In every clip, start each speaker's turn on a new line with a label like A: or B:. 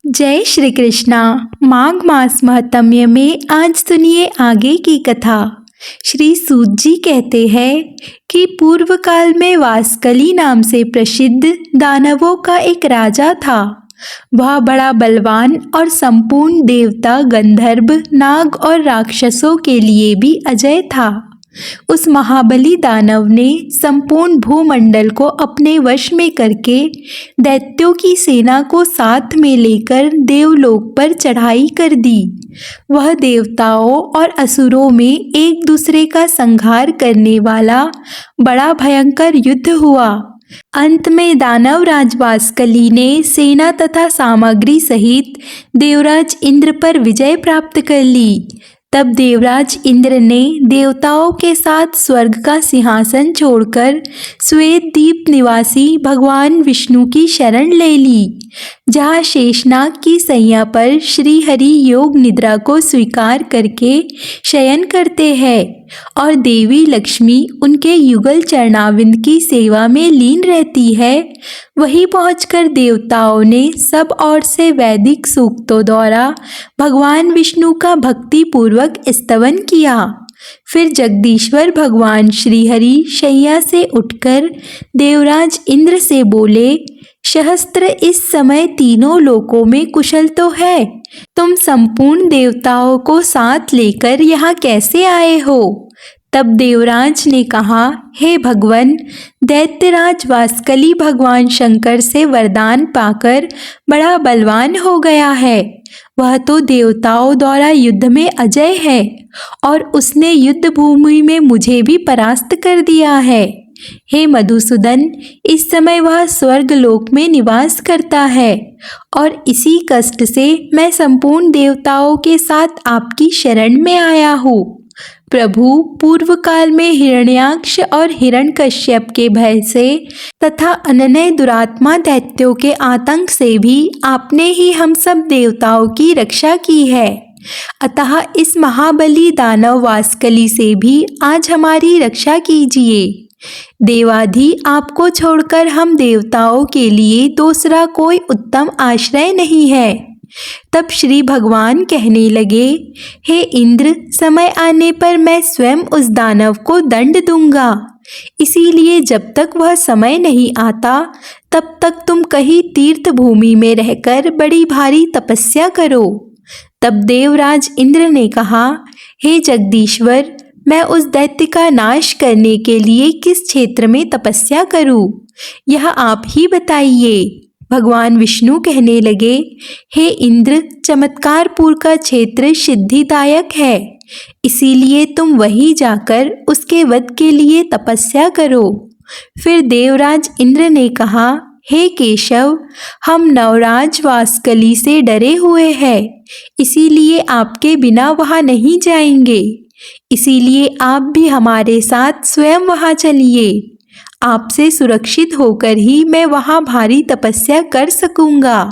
A: जय श्री कृष्णा। माघ मास महात्म्य में आज सुनिए आगे की कथा। श्री सूत जी कहते हैं कि पूर्व काल में वास्कली नाम से प्रसिद्ध दानवों का एक राजा था। वह बड़ा बलवान और संपूर्ण देवता, गंधर्व, नाग और राक्षसों के लिए भी अजय था। उस महाबली दानव ने संपूर्ण भूमंडल को अपने वश में करके दैत्यों की सेना को साथ में लेकर देवलोक पर चढ़ाई कर दी। वह देवताओं और असुरों में एक दूसरे का संहार करने वाला बड़ा भयंकर युद्ध हुआ। अंत में दानव राज वास्कली ने सेना तथा सामग्री सहित देवराज इंद्र पर विजय प्राप्त कर ली। तब देवराज इंद्र ने देवताओं के साथ स्वर्ग का सिंहासन छोड़कर श्वेत द्वीप निवासी भगवान विष्णु की शरण ले ली, जहाँ शेषनाग की सैया पर श्री हरि योग निद्रा को स्वीकार करके शयन करते हैं और देवी लक्ष्मी उनके युगल चरणाविंद की सेवा में लीन रहती है। वहीं पहुंचकर देवताओं ने सब ओर से वैदिक सूक्तों द्वारा भगवान विष्णु का भक्ति पूर्वक स्तवन किया। फिर जगदीश्वर भगवान श्रीहरि शैया से उठकर देवराज इंद्र से बोले, सहस्त्र इस समय तीनों लोकों में कुशल तो है। तुम संपूर्ण देवताओं को साथ लेकर यहाँ कैसे आए हो? तब देवराज ने कहा, हे भगवन, दैत्यराज वास्कली भगवान शंकर से वरदान पाकर बड़ा बलवान हो गया है। वह तो देवताओं द्वारा युद्ध में अजय है और उसने युद्ध भूमि में मुझे भी परास्त कर दिया है। हे मधुसूदन, इस समय वह स्वर्ग लोक में निवास करता है और इसी कष्ट से मैं संपूर्ण देवताओं के साथ आपकी शरण में आया हूँ। प्रभु, पूर्व काल में हिरण्याक्ष और हिरण्यकश्यप के भय से तथा अनन्य दुरात्मा दैत्यों के आतंक से भी आपने ही हम सब देवताओं की रक्षा की है। अतः इस महाबली दानव वास्कली से भी आज हमारी रक्षा कीजिए। देवाधि आपको छोड़कर हम देवताओं के लिए दूसरा कोई उत्तम आश्रय नहीं है। तब श्री भगवान कहने लगे, हे इंद्र, समय आने पर मैं स्वयं उस दानव को दंड दूंगा। इसीलिए जब तक वह समय नहीं आता तब तक तुम कहीं तीर्थ भूमि में रहकर बड़ी भारी तपस्या करो। तब देवराज इंद्र ने कहा, हे जगदीश्वर, मैं उस दैत्य का नाश करने के लिए किस क्षेत्र में तपस्या करूं? यह आप ही बताइए। भगवान विष्णु कहने लगे, हे इंद्र, चमत्कारपुर का क्षेत्र सिद्धिदायक है, इसीलिए तुम वहीं जाकर उसके वध के लिए तपस्या करो। फिर देवराज इंद्र ने कहा, हे केशव, हम नवराज वास्कली से डरे हुए हैं, इसीलिए आपके बिना वहां नहीं जाएंगे। इसीलिए आप भी हमारे साथ स्वयं वहां चलिए। आपसे सुरक्षित होकर ही मैं वहां भारी तपस्या कर सकूंगा।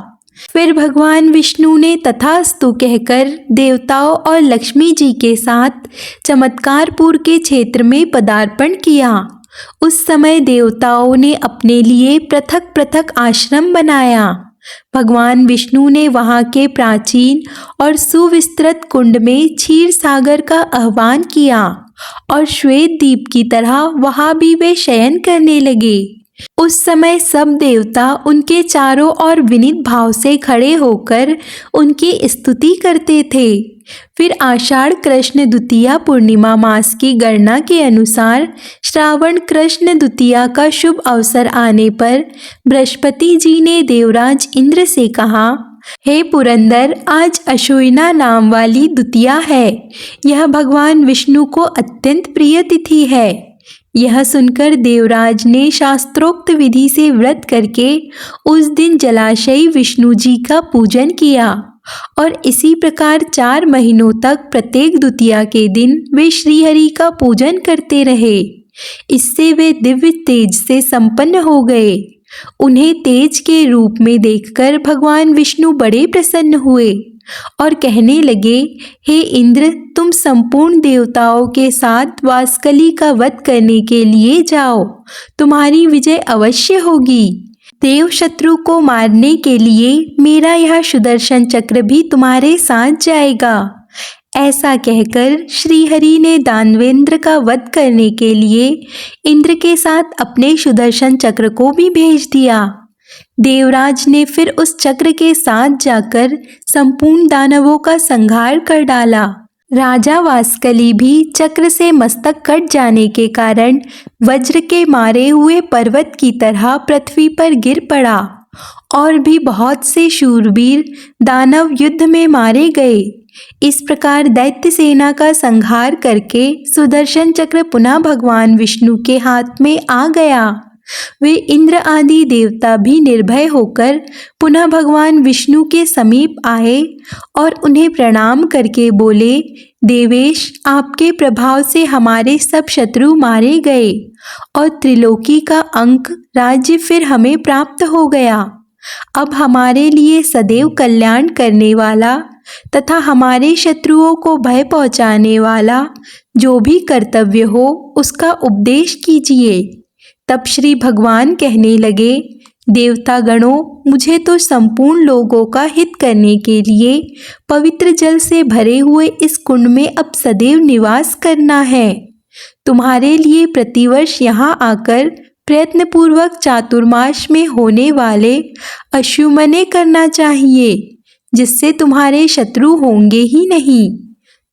A: फिर भगवान विष्णु ने तथास्तु कहकर देवताओं और लक्ष्मी जी के साथ चमत्कारपुर के क्षेत्र में पदार्पण किया। उस समय देवताओं ने अपने लिए पृथक पृथक आश्रम बनाया। भगवान विष्णु ने वहाँ के प्राचीन और सुविस्तृत कुंड में क्षीर सागर का आह्वान किया और श्वेत द्वीप की तरह वहाँ भी वे शयन करने लगे। उस समय सब देवता उनके चारों ओर विनीत भाव से खड़े होकर उनकी स्तुति करते थे। फिर आषाढ़ कृष्ण द्वितीया पूर्णिमा मास की गणना के अनुसार श्रावण कृष्ण द्वितीया का शुभ अवसर आने पर बृहस्पति जी ने देवराज इंद्र से कहा, हे पुरंदर, आज अश्विना नाम वाली द्वितीया है। यह भगवान विष्णु को अत्यंत प्रिय तिथि है। यह सुनकर देवराज ने शास्त्रोक्त विधि से व्रत करके उस दिन जलाशयी विष्णु जी का पूजन किया और इसी प्रकार 4 महीनों तक प्रत्येक द्वितीया के दिन वे श्रीहरि का पूजन करते रहे। इससे वे दिव्य तेज से संपन्न हो गए। उन्हें तेज के रूप में देखकर भगवान विष्णु बड़े प्रसन्न हुए और कहने लगे, हे इंद्र, तुम संपूर्ण देवताओं के साथ वास्कली का वध करने के लिए जाओ, तुम्हारी विजय अवश्य होगी। देव शत्रु को मारने के लिए मेरा यह सुदर्शन चक्र भी तुम्हारे साथ जाएगा। ऐसा कहकर श्री हरि ने दानवेंद्र का वध करने के लिए इंद्र के साथ अपने सुदर्शन चक्र को भी भेज दिया। देवराज ने फिर उस चक्र के साथ जाकर संपूर्ण दानवों का संहार कर डाला। राजा वास्कली भी चक्र से मस्तक कट जाने के कारण वज्र के मारे हुए पर्वत की तरह पृथ्वी पर गिर पड़ा और भी बहुत से शूरवीर दानव युद्ध में मारे गए। इस प्रकार दैत्य सेना का संहार करके सुदर्शन चक्र पुनः भगवान विष्णु के हाथ में आ गया। वे इंद्र आदि देवता भी निर्भय होकर पुनः भगवान विष्णु के समीप आए और उन्हें प्रणाम करके बोले, देवेश, आपके प्रभाव से हमारे सब शत्रु मारे गए और त्रिलोकी का अंक राज्य फिर हमें प्राप्त हो गया। अब हमारे लिए सदैव कल्याण करने वाला तथा हमारे शत्रुओं को भय पहुंचाने वाला जो भी कर्तव्य हो उसका उपदेश कीजिए। तब श्री भगवान कहने लगे, देवता गणों, मुझे तो संपूर्ण लोगों का हित करने के लिए पवित्र जल से भरे हुए इस कुंड में अब सदैव निवास करना है। तुम्हारे लिए प्रतिवर्ष यहाँ आकर प्रयत्नपूर्वक चातुर्मास में होने वाले अश्वमने करना चाहिए, जिससे तुम्हारे शत्रु होंगे ही नहीं।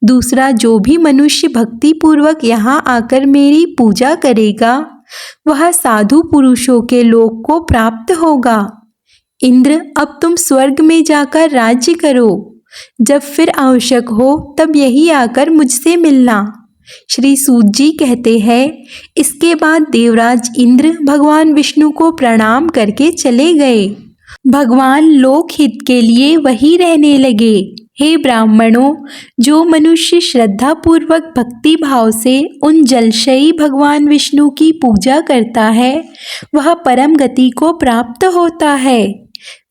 A: दूसरा, जो भी मनुष्य भक्ति पूर्वक यहाँ आकर मेरी पूजा करेगा वह साधु पुरुषों के लोक को प्राप्त होगा। इंद्र, अब तुम स्वर्ग में जाकर राज्य करो। जब फिर आवश्यक हो तब यही आकर मुझसे मिलना। श्री सूत जी कहते हैं, इसके बाद देवराज इंद्र भगवान विष्णु को प्रणाम करके चले गए। भगवान लोक हित के लिए वहीं रहने लगे। हे ब्राह्मणों, जो मनुष्य श्रद्धा पूर्वक भक्ति भाव से उन जलशयी भगवान विष्णु की पूजा करता है वह परम गति को प्राप्त होता है।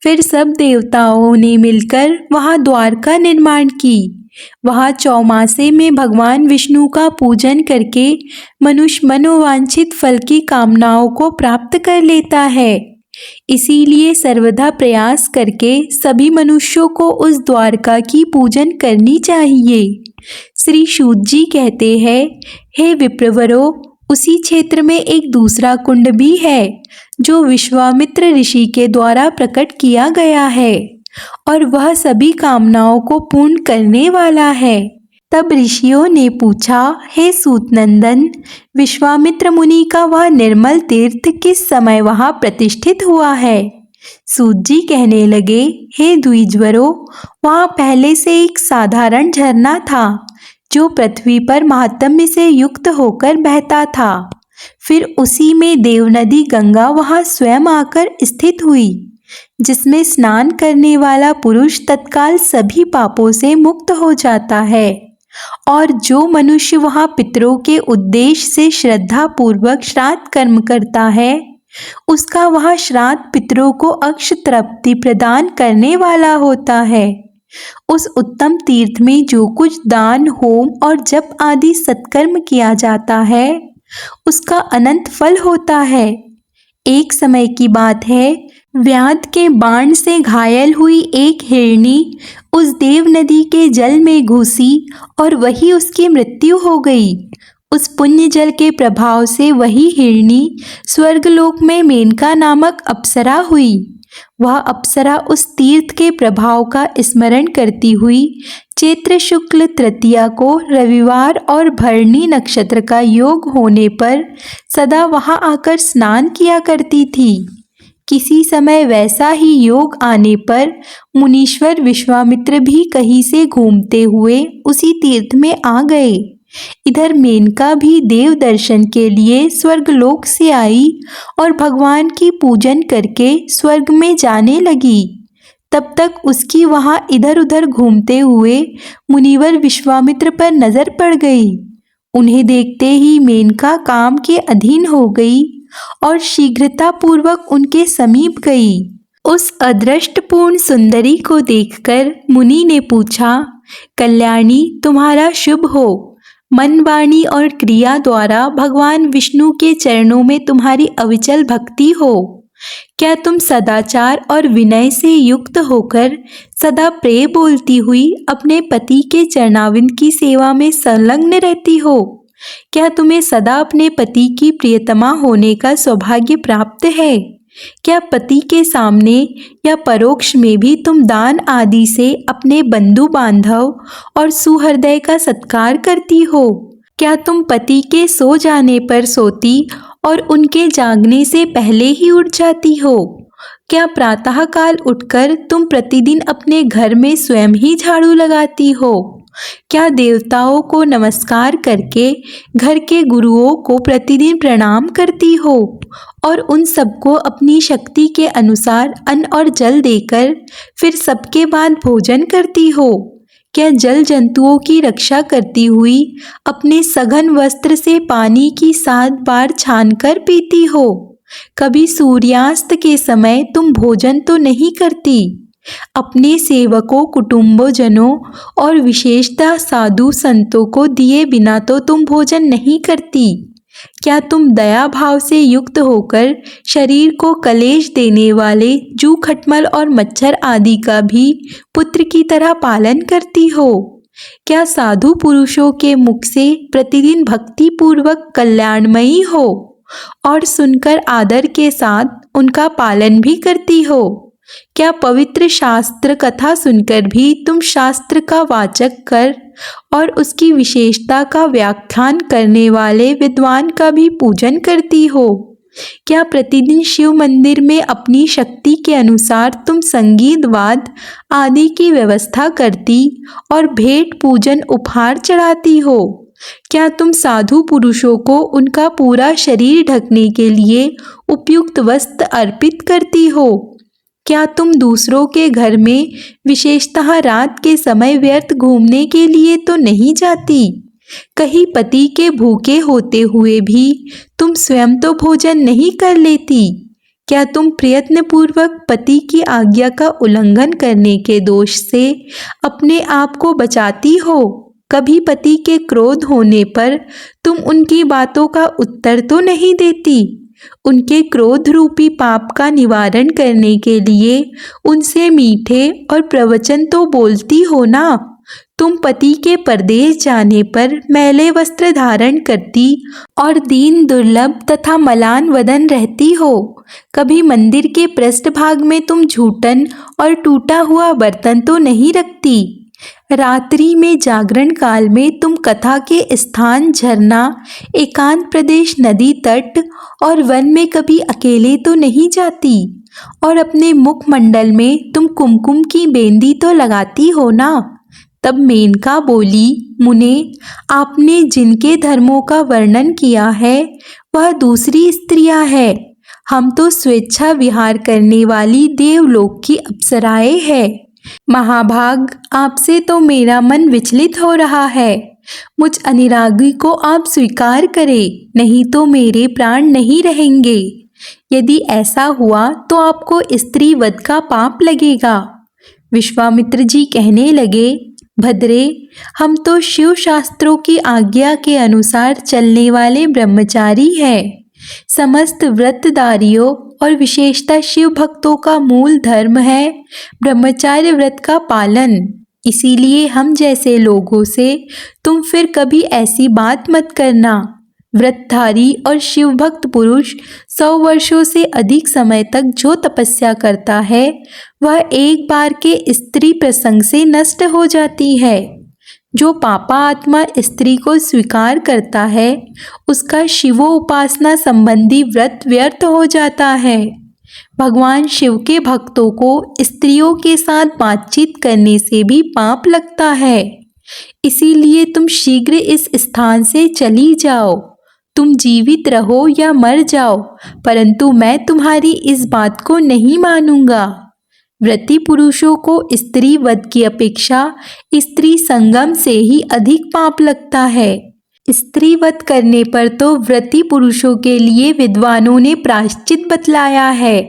A: फिर सब देवताओं ने मिलकर वहाँ द्वार का निर्माण की। वहाँ चौमासे में भगवान विष्णु का पूजन करके मनुष्य मनोवांछित फल की कामनाओं को प्राप्त कर लेता है। इसीलिए सर्वदा प्रयास करके सभी मनुष्यों को उस द्वारका की पूजन करनी चाहिए। श्री सूत जी कहते हैं, हे विप्रवरों, उसी क्षेत्र में एक दूसरा कुंड भी है जो विश्वामित्र ऋषि के द्वारा प्रकट किया गया है और वह सभी कामनाओं को पूर्ण करने वाला है। तब ऋषियों ने पूछा, हे सूतनंदन, विश्वामित्र मुनि का वह निर्मल तीर्थ किस समय वहाँ प्रतिष्ठित हुआ है? सूत जी कहने लगे, हे द्विजवरों, वहाँ पहले से एक साधारण झरना था जो पृथ्वी पर महात्म्य से युक्त होकर बहता था। फिर उसी में देवनदी गंगा वहाँ स्वयं आकर स्थित हुई, जिसमें स्नान करने वाला पुरुष तत्काल सभी पापों से मुक्त हो जाता है। और जो मनुष्य वहाँ पितरों के उद्देश्य से श्रद्धा पूर्वक श्राद्ध कर्म करता है उसका वह श्राद्ध पितरों को अक्षय तृप्ति प्रदान करने वाला होता है। उस उत्तम तीर्थ में जो कुछ दान, होम और जप आदि सत्कर्म किया जाता है उसका अनंत फल होता है। एक समय की बात है, व्याध के बाण से घायल हुई एक हिरणी उस देव नदी के जल में घुसी और वही उसकी मृत्यु हो गई। उस पुण्य जल के प्रभाव से वही हिरणी स्वर्गलोक में मेनका नामक अप्सरा हुई। वह अप्सरा उस तीर्थ के प्रभाव का स्मरण करती हुई चैत्र शुक्ल तृतीया को रविवार और भरणी नक्षत्र का योग होने पर सदा वहां आकर स्नान किया करती थी। किसी समय वैसा ही योग आने पर मुनीश्वर विश्वामित्र भी कहीं से घूमते हुए उसी तीर्थ में आ गए। इधर मेनका भी देव दर्शन के लिए स्वर्गलोक से आई और भगवान की पूजन करके स्वर्ग में जाने लगी। तब तक उसकी वहां इधर उधर घूमते हुए मुनिवर विश्वामित्र पर नजर पड़ गई। उन्हें देखते ही मेनका काम के अधीन हो गई और शीघ्रता पूर्वक उनके समीप गई। उस अदृष्टपूर्ण सुंदरी को देखकर मुनि ने पूछा, कल्याणी, तुम्हारा शुभ हो। मन, वाणी और क्रिया द्वारा भगवान विष्णु के चरणों में तुम्हारी अविचल भक्ति हो। क्या तुम सदाचार और विनय से युक्त होकर सदा प्रेम बोलती हुई अपने पति के चरणारविंद की सेवा में संलग्न रहती हो? क्या तुम्हें सदा अपने पति की प्रियतमा होने का सौभाग्य प्राप्त है? क्या पति के सामने या परोक्ष में भी तुम दान आदि से अपने बंधु बांधव और सुहृदय का सत्कार करती हो? क्या तुम पति के सो जाने पर सोती और उनके जागने से पहले ही उठ जाती हो? क्या प्रातःकाल उठकर तुम प्रतिदिन अपने घर में स्वयं ही झाड़ू लगाती हो? क्या देवताओं को नमस्कार करके घर के गुरुओं को प्रतिदिन प्रणाम करती हो और उन सबको अपनी शक्ति के अनुसार अन्न और जल देकर फिर सबके बाद भोजन करती हो? क्या जल जंतुओं की रक्षा करती हुई अपने सघन वस्त्र से पानी की 7 बार छानकर पीती हो? कभी सूर्यास्त के समय तुम भोजन तो नहीं करती? अपने सेवकों, कुटुंबजनों और विशेषतः साधु संतों को दिए बिना तो तुम भोजन नहीं करती? क्या तुम दया भाव से युक्त होकर शरीर को कलेश देने वाले जू, खटमल और मच्छर आदि का भी पुत्र की तरह पालन करती हो? क्या साधु पुरुषों के मुख से प्रतिदिन भक्ति पूर्वक कल्याणमयी हो और सुनकर आदर के साथ उनका पालन भी करती हो? क्या पवित्र शास्त्र कथा सुनकर भी तुम शास्त्र का वाचक कर और उसकी विशेषता का व्याख्यान करने वाले विद्वान का भी पूजन करती हो? क्या प्रतिदिन शिव मंदिर में अपनी शक्ति के अनुसार तुम संगीत वाद आदि की व्यवस्था करती और भेंट पूजन उपहार चढ़ाती हो? क्या तुम साधु पुरुषों को उनका पूरा शरीर ढकने के लिए उपयुक्त वस्त्र अर्पित करती हो? क्या तुम दूसरों के घर में विशेषतः रात के समय व्यर्थ घूमने के लिए तो नहीं जाती? कहीं पति के भूखे होते हुए भी तुम स्वयं तो भोजन नहीं कर लेती? क्या तुम प्रयत्नपूर्वक पति की आज्ञा का उल्लंघन करने के दोष से अपने आप को बचाती हो? कभी पति के क्रोध होने पर तुम उनकी बातों का उत्तर तो नहीं देती? उनके क्रोध रूपी पाप का निवारण करने के लिए उनसे मीठे और प्रवचन तो बोलती हो ना? तुम पति के परदेश जाने पर मैले वस्त्र धारण करती और दीन दुर्लभ तथा मलान वदन रहती हो। कभी मंदिर के पृष्ठभाग में तुम झूठन और टूटा हुआ बर्तन तो नहीं रखती? रात्रि में जागरण काल में तुम कथा के स्थान, झरना, एकांत प्रदेश, नदी तट और वन में कभी अकेले तो नहीं जाती? और अपने मुखमंडल में तुम कुमकुम की बेंदी तो लगाती हो ना? तब मेनका बोली, मुने, आपने जिनके धर्मों का वर्णन किया है वह दूसरी स्त्रियां हैं। हम तो स्वेच्छा विहार करने वाली देवलोक की अप्सराएं हैं। महाभाग, आपसे तो मेरा मन विचलित हो रहा है। मुझ अनुरागी को आप स्वीकार करें, नहीं तो मेरे प्राण नहीं रहेंगे। यदि ऐसा हुआ तो आपको स्त्री वध का पाप लगेगा। विश्वामित्र जी कहने लगे, भद्रे, हम तो शिव शास्त्रों की आज्ञा के अनुसार चलने वाले ब्रह्मचारी हैं। समस्त व्रतधारियों और विशेषतः शिव भक्तों का मूल धर्म है ब्रह्मचार्य व्रत का पालन। इसीलिए हम जैसे लोगों से तुम फिर कभी ऐसी बात मत करना। व्रतधारी और शिव भक्त पुरुष 100 वर्षों से अधिक समय तक जो तपस्या करता है वह एक बार के स्त्री प्रसंग से नष्ट हो जाती है। जो पापा आत्मा स्त्री को स्वीकार करता है उसका शिवो उपासना संबंधी व्रत व्यर्थ हो जाता है। भगवान शिव के भक्तों को स्त्रियों के साथ बातचीत करने से भी पाप लगता है। इसीलिए तुम शीघ्र इस स्थान से चली जाओ। तुम जीवित रहो या मर जाओ, परंतु मैं तुम्हारी इस बात को नहीं मानूंगा। व्रती पुरुषों को स्त्री वध की अपेक्षा स्त्री संगम से ही अधिक पाप लगता है। स्त्री वध करने पर तो व्रती पुरुषों के लिए विद्वानों ने प्रायश्चित बतलाया है,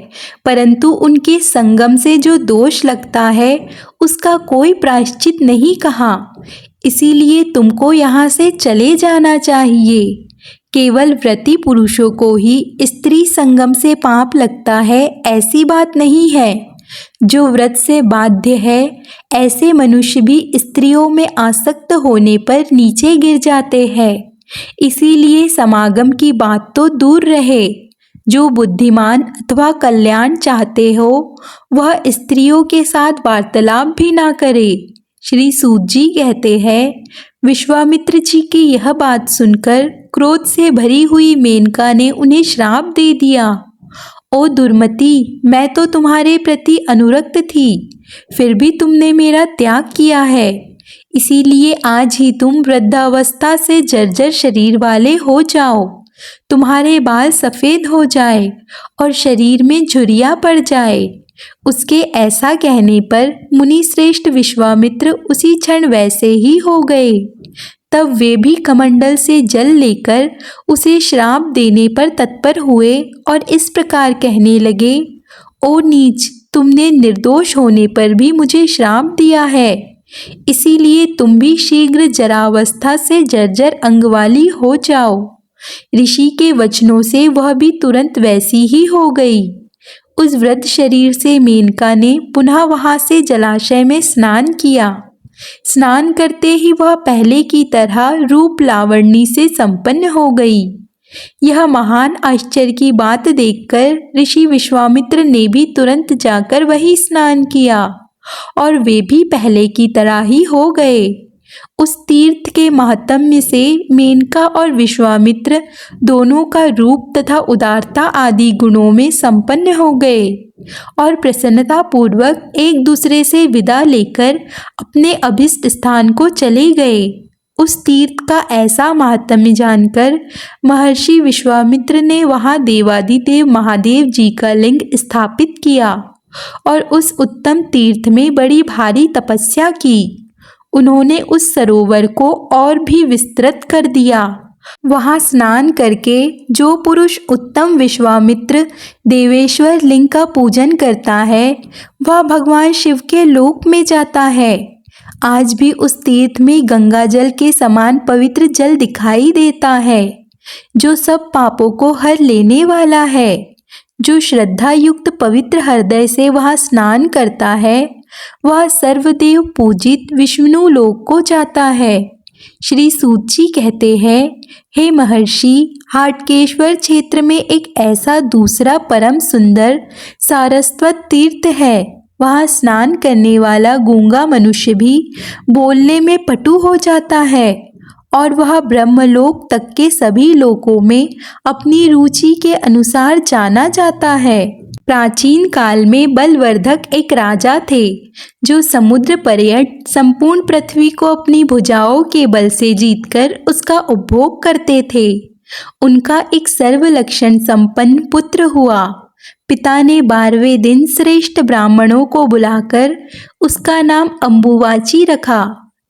A: परंतु उनके संगम से जो दोष लगता है उसका कोई प्रायश्चित नहीं कहा। इसीलिए तुमको यहाँ से चले जाना चाहिए। केवल व्रती पुरुषों को ही स्त्री संगम से पाप लगता है, ऐसी बात नहीं है। जो व्रत से बाध्य है, ऐसे मनुष्य भी स्त्रियों में आसक्त होने पर नीचे गिर जाते हैं। इसीलिए समागम की बात तो दूर रहे। जो बुद्धिमान अथवा कल्याण चाहते हो, वह स्त्रियों के साथ वार्तालाप भी ना करे। श्री सूत जी कहते हैं, विश्वामित्र जी की यह बात सुनकर क्रोध से भरी हुई मेनका ने उन्हें श्राप दे दिया। ओ दुर्मति, मैं तो तुम्हारे प्रति अनुरक्त थी, फिर भी तुमने मेरा त्याग किया है। इसीलिए आज ही तुम वृद्धावस्था से जर्जर शरीर वाले हो जाओ, तुम्हारे बाल सफ़ेद हो जाए और शरीर में झुर्रियाँ पड़ जाए। उसके ऐसा कहने पर मुनि श्रेष्ठ विश्वामित्र उसी क्षण वैसे ही हो गए। तब वे भी कमंडल से जल लेकर उसे श्राप देने पर तत्पर हुए और इस प्रकार कहने लगे, ओ नीच, तुमने निर्दोष होने पर भी मुझे श्राप दिया है, इसीलिए तुम भी शीघ्र जरावस्था से जर्जर अंग वाली हो जाओ। ऋषि के वचनों से वह भी तुरंत वैसी ही हो गई। उस वृद्ध शरीर से मेनका ने पुनः वहां से जलाशय में स्नान किया। स्नान करते ही वह पहले की तरह रूप लावण्य से संपन्न हो गई। यह महान आश्चर्य की बात देखकर ऋषि विश्वामित्र ने भी तुरंत जाकर वही स्नान किया और वे भी पहले की तरह ही हो गए। उस तीर्थ के महात्म्य से मेनका और विश्वामित्र दोनों का रूप तथा उदारता आदि गुणों में संपन्न हो गए और प्रसन्नता पूर्वक एक दूसरे से विदा लेकर अपने अभिष्ट स्थान को चले गए। उस तीर्थ का ऐसा महात्म्य जानकर महर्षि विश्वामित्र ने वहां देवादिदेव महादेव जी का लिंग स्थापित किया और उस उत्तम तीर्थ में बड़ी भारी तपस्या की। उन्होंने उस सरोवर को और भी विस्तृत कर दिया। वहां स्नान करके जो पुरुष उत्तम विश्वामित्र देवेश्वर लिंग का पूजन करता है, वह भगवान शिव के लोक में जाता है। आज भी उस तीर्थ में गंगा जल के समान पवित्र जल दिखाई देता है, जो सब पापों को हर लेने वाला है। जो श्रद्धा युक्त पवित्र हृदय से वह स्नान करता है, वह सर्वदेव पूजित विष्णु लोक को जाता है। श्री सूत जी कहते हैं, हे महर्षि, हाटकेश्वर क्षेत्र में एक ऐसा दूसरा परम सुंदर सारस्वत तीर्थ है। वहाँ स्नान करने वाला गूंगा मनुष्य भी बोलने में पटु हो जाता है और वह ब्रह्मलोक तक के सभी लोकों में अपनी रुचि के अनुसार जाना जाता है। प्राचीन काल में बलवर्धक एक राजा थे, जो समुद्र पर्यट संपूर्ण पृथ्वी को अपनी भुजाओं के बल से जीतकर उसका उपभोग करते थे। उनका एक सर्वलक्षण संपन्न पुत्र हुआ। पिता ने 12वें दिन श्रेष्ठ ब्राह्मणों को बुलाकर उसका नाम अम्बुवाची रखा।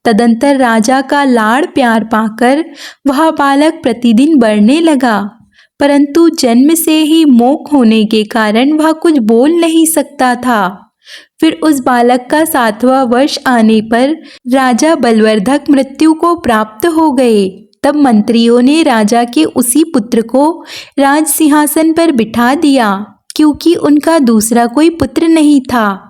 A: तदंतर राजा का लाड़ प्यार पाकर वह बालक प्रतिदिन बढ़ने लगा, परंतु जन्म से ही मूक होने के कारण वह कुछ बोल नहीं सकता था। फिर उस बालक का 7वां वर्ष आने पर राजा बलवर्धक मृत्यु को प्राप्त हो गए। तब मंत्रियों ने राजा के उसी पुत्र को राज सिंहासन पर बिठा दिया, क्योंकि उनका दूसरा कोई पुत्र नहीं था।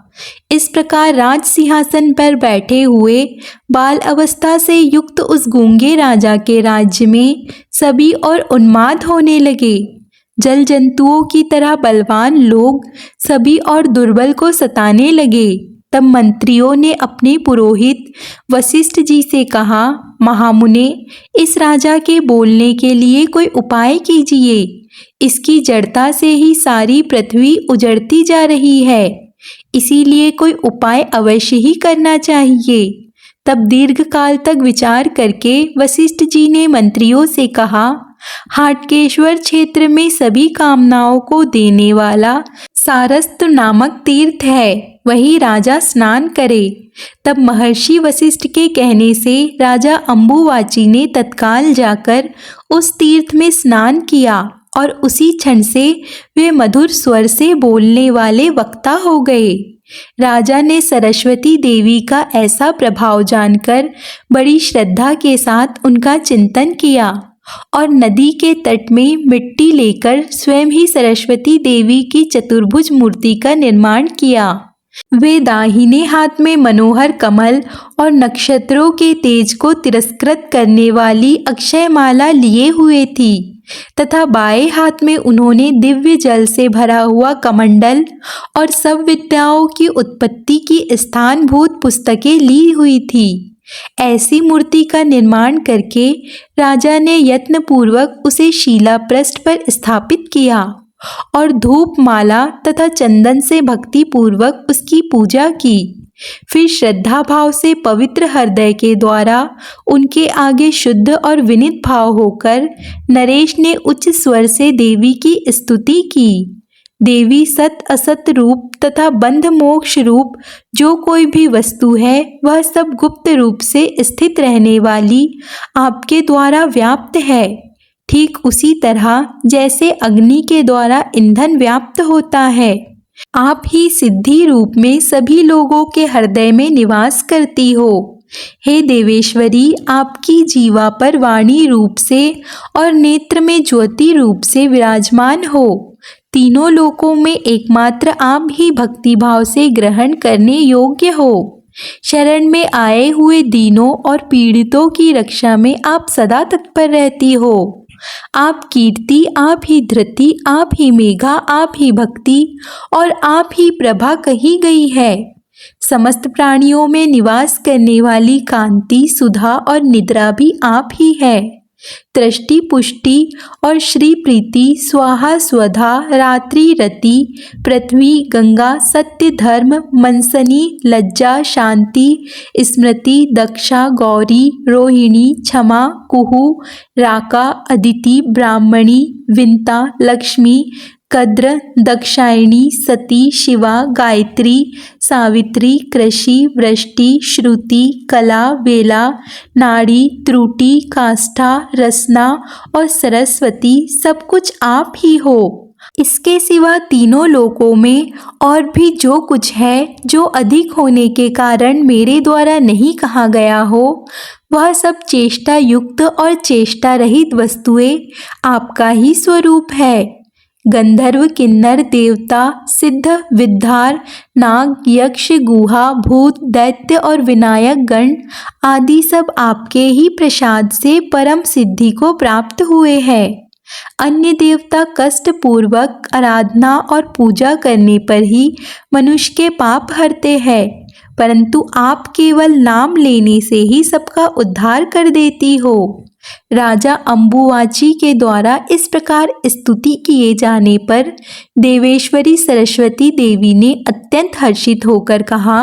A: इस प्रकार राज सिंहासन पर बैठे हुए बाल अवस्था से युक्त उस गूंगे राजा के राज्य में सभी और उन्माद होने लगे। जल जंतुओं की तरह बलवान लोग सभी और दुर्बल को सताने लगे। तब मंत्रियों ने अपने पुरोहित वशिष्ठ जी से कहा, महामुने, इस राजा के बोलने के लिए कोई उपाय कीजिए। इसकी जड़ता से ही सारी पृथ्वी उजड़ती जा रही है, इसीलिए कोई उपाय अवश्य ही करना चाहिए। तब दीर्घ काल तक विचार करके वशिष्ठ जी ने मंत्रियों से कहा, हाटकेश्वर क्षेत्र में सभी कामनाओं को देने वाला सारस्वत नामक तीर्थ है, वही राजा स्नान करे। तब महर्षि वशिष्ठ के कहने से राजा अम्बुवाची ने तत्काल जाकर उस तीर्थ में स्नान किया और उसी क्षण से वे मधुर स्वर से बोलने वाले वक्ता हो गए। राजा ने सरस्वती देवी का ऐसा प्रभाव जानकर बड़ी श्रद्धा के साथ उनका चिंतन किया और नदी के तट में मिट्टी लेकर स्वयं ही सरस्वती देवी की चतुर्भुज मूर्ति का निर्माण किया। वे दाहिने हाथ में मनोहर कमल और नक्षत्रों के तेज को तिरस्कृत करने वाली अक्षयमाला लिए हुए थी तथा बाएं हाथ में उन्होंने दिव्य जल से भरा हुआ कमंडल और सब विद्याओं की उत्पत्ति की स्थानभूत पुस्तकें ली हुई थी। ऐसी मूर्ति का निर्माण करके राजा ने यत्नपूर्वक उसे शिलापृष्ठ पर स्थापित किया और धूप माला तथा चंदन से भक्ति पूर्वक उसकी पूजा की। फिर श्रद्धा भाव से पवित्र हृदय के द्वारा उनके आगे शुद्ध और विनीत भाव होकर नरेश ने उच्च स्वर से देवी की स्तुति की। देवी सत असत रूप तथा बंध मोक्ष रूप जो कोई भी वस्तु है वह सब गुप्त रूप से स्थित रहने वाली आपके द्वारा व्याप्त है। ठीक उसी तरह जैसे अग्नि के द्वारा ईंधन व्याप्त होता है, आप ही सिद्धि रूप में सभी लोगों के हृदय में निवास करती हो। हे देवेश्वरी, आपकी जीवा पर वाणी रूप से और नेत्र में ज्योति रूप से विराजमान हो। तीनों लोकों में एकमात्र आप ही भक्ति भाव से ग्रहण करने योग्य हो। शरण में आए हुए दीनों और पीड़ितों की रक्षा में आप सदा तत्पर रहती हो। आप कीर्ति, आप ही धृति, आप ही मेघा, आप ही भक्ति और आप ही प्रभा कही गई है। समस्त प्राणियों में निवास करने वाली कांति, सुधा और निद्रा भी आप ही है। दृष्टि, पुष्टि और श्री प्रीति, स्वाहा स्वधा, रात्रि रति, पृथ्वी, गंगा, सत्य, धर्म, मनसनी, लज्जा, शांति, स्मृति, दक्षा, गौरी, रोहिणी, क्षमा, कुहू, राका, अदिति, ब्राह्मणी, विंता, लक्ष्मी, कद्र, दक्षायणी, सती, शिवा, गायत्री, सावित्री, कृषि, वृष्टि, श्रुति, कला, वेला, नाड़ी, त्रुटि, काष्ठा, रसना और सरस्वती सब कुछ आप ही हो। इसके सिवा तीनों लोकों में और भी जो कुछ है जो अधिक होने के कारण मेरे द्वारा नहीं कहा गया हो, वह सब चेष्टा युक्त और चेष्टा रहित वस्तुएं आपका ही स्वरूप है। गंधर्व, किन्नर, देवता, सिद्ध, विद्धार, नाग, यक्ष, गुहा, भूत, दैत्य और विनायक गण आदि सब आपके ही प्रसाद से परम सिद्धि को प्राप्त हुए हैं। अन्य देवता कष्ट पूर्वक आराधना और पूजा करने पर ही मनुष्य के पाप हरते हैं, परंतु आप केवल नाम लेने से ही सबका उद्धार कर देती हो। राजा अंबुवाची के द्वारा इस प्रकार स्तुति किए जाने पर देवेश्वरी सरस्वती देवी ने अत्यंत हर्षित होकर कहा,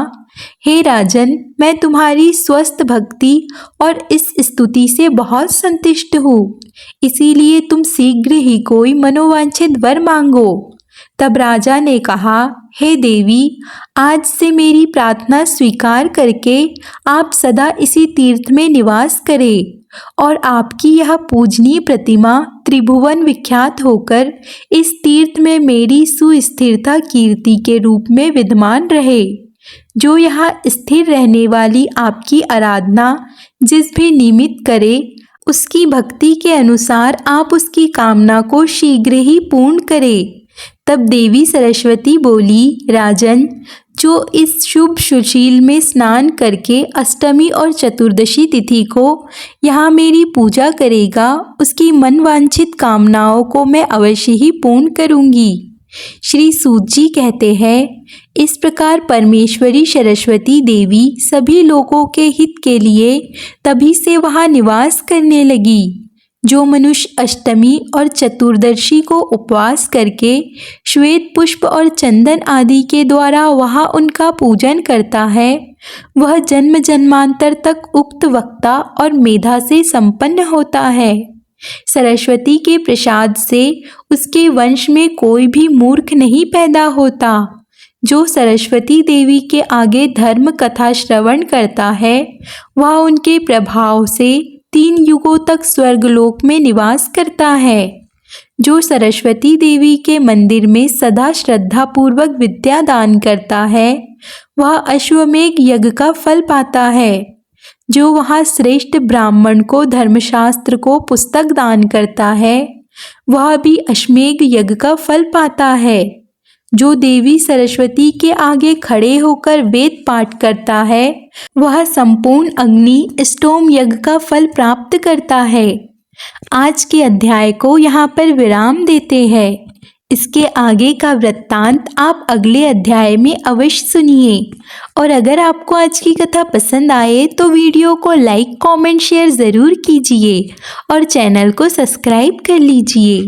A: हे राजन, मैं तुम्हारी स्वस्थ भक्ति और इस स्तुति से बहुत संतुष्ट हूँ, इसीलिए तुम शीघ्र ही कोई मनोवांछित वर मांगो। तब राजा ने कहा, हे देवी, आज से मेरी प्रार्थना स्वीकार करके आप सदा इसी तीर्थ में निवास करें और आपकी यह पूजनीय प्रतिमा त्रिभुवन विख्यात होकर इस तीर्थ में मेरी सुस्थिरता कीर्ति के रूप में विद्यमान रहे। जो यहाँ स्थिर रहने वाली आपकी आराधना जिस भी निमित्त करे, उसकी भक्ति के अनुसार आप उसकी कामना को शीघ्र ही पूर्ण करें। तब देवी सरस्वती बोली, राजन, जो इस शुभ सुशील में स्नान करके अष्टमी और चतुर्दशी तिथि को यहाँ मेरी पूजा करेगा, उसकी मनवांछित कामनाओं को मैं अवश्य ही पूर्ण करूँगी। श्री सूत जी कहते हैं, इस प्रकार परमेश्वरी सरस्वती देवी सभी लोगों के हित के लिए तभी से वहाँ निवास करने लगी। जो मनुष्य अष्टमी और चतुर्दशी को उपवास करके श्वेत पुष्प और चंदन आदि के द्वारा वहाँ उनका पूजन करता है, वह जन्म जन्मांतर तक उक्त वक्ता और मेधा से संपन्न होता है। सरस्वती के प्रसाद से उसके वंश में कोई भी मूर्ख नहीं पैदा होता। जो सरस्वती देवी के आगे धर्म कथा श्रवण करता है, वह उनके प्रभाव से 3 युगों तक स्वर्गलोक में निवास करता है। जो सरस्वती देवी के मंदिर में सदा श्रद्धा पूर्वक विद्या दान करता है, वह अश्वमेघ यज्ञ का फल पाता है। जो वहाँ श्रेष्ठ ब्राह्मण को धर्मशास्त्र को पुस्तक दान करता है वह भी अश्वमेध यज्ञ का फल पाता है। जो देवी सरस्वती के आगे खड़े होकर वेद पाठ करता है वह संपूर्ण अग्नि स्टोम यज्ञ का फल प्राप्त करता है। आज के अध्याय को यहाँ पर विराम देते हैं। इसके आगे का वृत्तांत आप अगले अध्याय में अवश्य सुनिए। और अगर आपको आज की कथा पसंद आए तो वीडियो को लाइक, कमेंट, शेयर ज़रूर कीजिए और चैनल को सब्सक्राइब कर लीजिए।